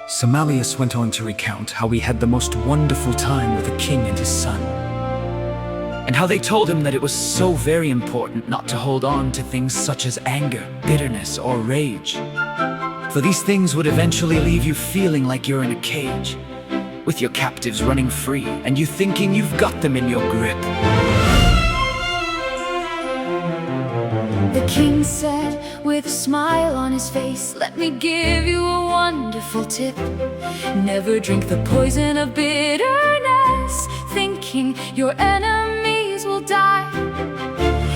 Somalius went on to recount how he had the most wonderful time with the king and his son, and how they told him that it was so very important not to hold on to things such as anger, bitterness, or rage, for these things would eventually leave you feeling like you're in a cage, with your captives running free and you thinking you've got them in your grip. The king said with a smile on his face, "Let me give you a wonderful tip. Never drink the poison of bitterness, thinking your enemies will die."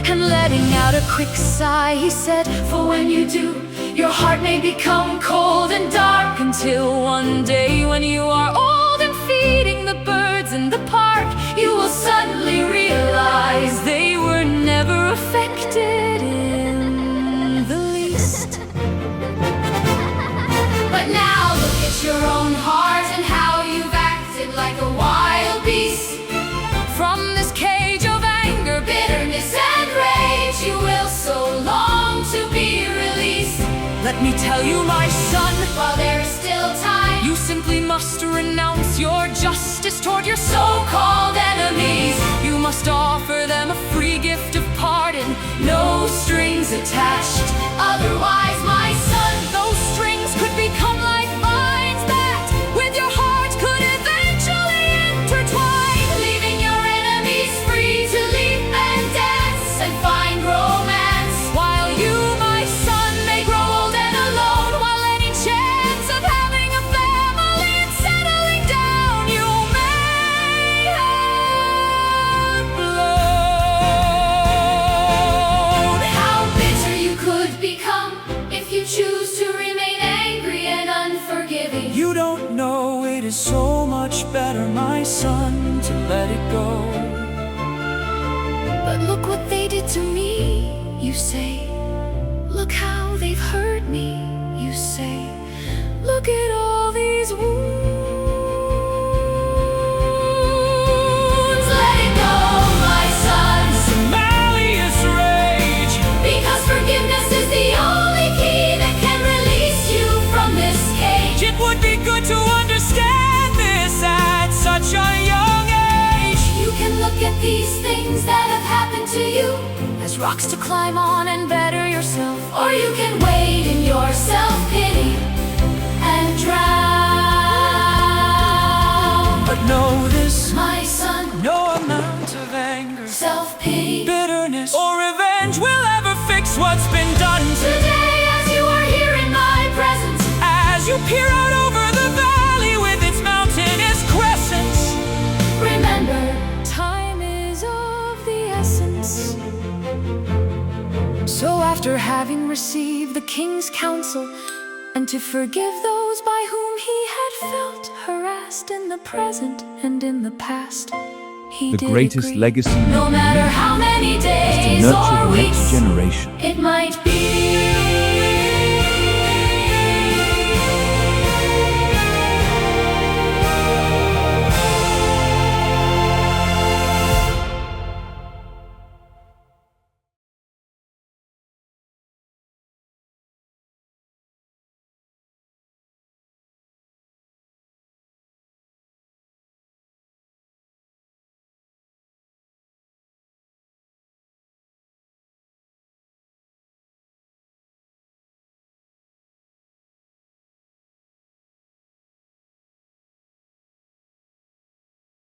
And letting out a quick sigh, he said, "For when you do, your heart may become cold and dark, until one day when you are old and feeding the birds in the park, you will suddenly realize they were never affected in the least." But now look at your own heart and how you've acted like a wild beast. From this cage of anger, bitterness, and rage, you will so long to be released. Let me tell you, my son, while there is still time, you simply must renounce your justice toward your so-called enemies. You must offer them a free gift of pardon, no strings attached. Otherwise, my son, those strings could become like vines that, with your heart, could eventually intertwine, leaving your enemies free to leap and dance and find romance, while you, my son, may grow old and alone, while any chance of having a family and settling down you may have blown. How bitter you could become if you choose to remain angry and unforgiving. You don't know it is so much better, my son, to let it go. But look what they did to me, you say. Look how they've hurt me, you say. Look at all these wounds. Let it go, my son, Somalius rage, because forgiveness is the only key that can release you from this cage. it would be good to understand this at such a young age. You can look at these things that have happened to you as rocks to climb on and better yourself, or you can wade in your self-pity and drown. But know this, My son, no amount of anger, self-pity. bitterness, or revenge will ever fix what's been done. Today, as you are here in my presence, As you peer out over the valley with its mountainous crescents, remember, time is of the essence. So after having received the king's counsel, and to forgive those by whom he had felt harassed in the present and in the past, he The did greatest agree. legacy No matter how many is to days nurture or the weeks next generation. it might be.